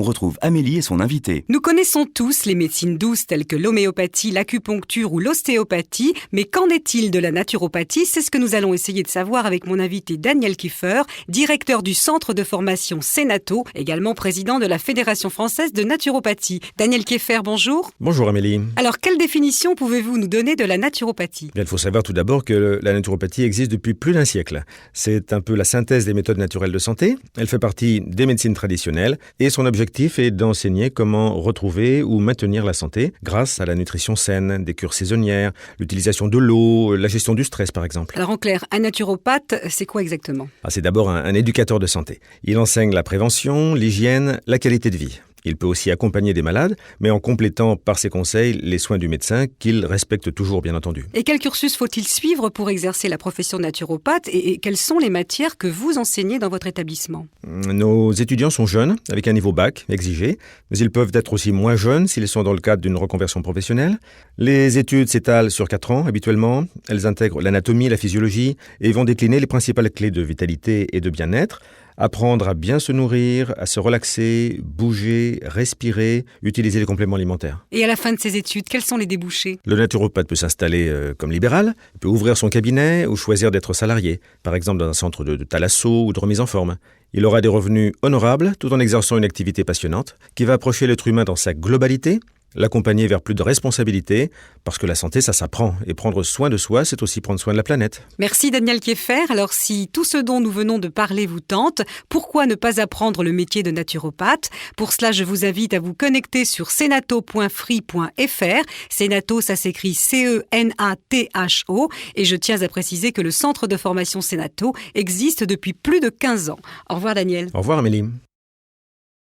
on retrouve Amélie et son invité. Nous connaissons tous les médecines douces telles que l'homéopathie, l'acupuncture ou l'ostéopathie, mais qu'en est-il de la naturopathie? C'est ce que nous allons essayer de savoir avec mon invité Daniel Kieffer, directeur du centre de formation Sénato, également président de la Fédération française de naturopathie. Daniel Kieffer, bonjour. Bonjour Amélie. Alors, quelle définition pouvez-vous nous donner de la naturopathie? Il faut savoir tout d'abord que la naturopathie existe depuis plus d'un siècle. C'est un peu la synthèse des méthodes naturelles de santé. Elle fait partie des médecines traditionnelles et son objectif est d'enseigner comment retrouver ou maintenir la santé grâce à la nutrition saine, des cures saisonnières, l'utilisation de l'eau, la gestion du stress par exemple. Alors en clair, un naturopathe, c'est quoi exactement? C'est d'abord un éducateur de santé. Il enseigne la prévention, l'hygiène, la qualité de vie. Il peut aussi accompagner des malades, mais en complétant par ses conseils les soins du médecin qu'il respecte toujours, bien entendu. Et quel cursus faut-il suivre pour exercer la profession de naturopathe et quelles sont les matières que vous enseignez dans votre établissement? Nos étudiants sont jeunes, avec un niveau bac exigé, mais ils peuvent être aussi moins jeunes s'ils sont dans le cadre d'une reconversion professionnelle. Les études s'étalent sur 4 ans habituellement. Elles intègrent l'anatomie, la physiologie et vont décliner les principales clés de vitalité et de bien-être. Apprendre à bien se nourrir, à se relaxer, bouger, respirer, utiliser les compléments alimentaires. Et à la fin de ces études, quels sont les débouchés? Le naturopathe peut s'installer comme libéral, il peut ouvrir son cabinet ou choisir d'être salarié, par exemple dans un centre de thalasso ou de remise en forme. Il aura des revenus honorables tout en exerçant une activité passionnante qui va approcher l'être humain dans sa globalité, l'accompagner vers plus de responsabilités, parce que la santé, ça s'apprend. Et prendre soin de soi, c'est aussi prendre soin de la planète. Merci Daniel Kieffer. Alors si tout ce dont nous venons de parler vous tente, pourquoi ne pas apprendre le métier de naturopathe? Pour cela, je vous invite à vous connecter sur senato.free.fr. Sénato, ça s'écrit C-E-N-A-T-H-O. Et je tiens à préciser que le centre de formation Sénato existe depuis plus de 15 ans. Au revoir Daniel. Au revoir Amélie.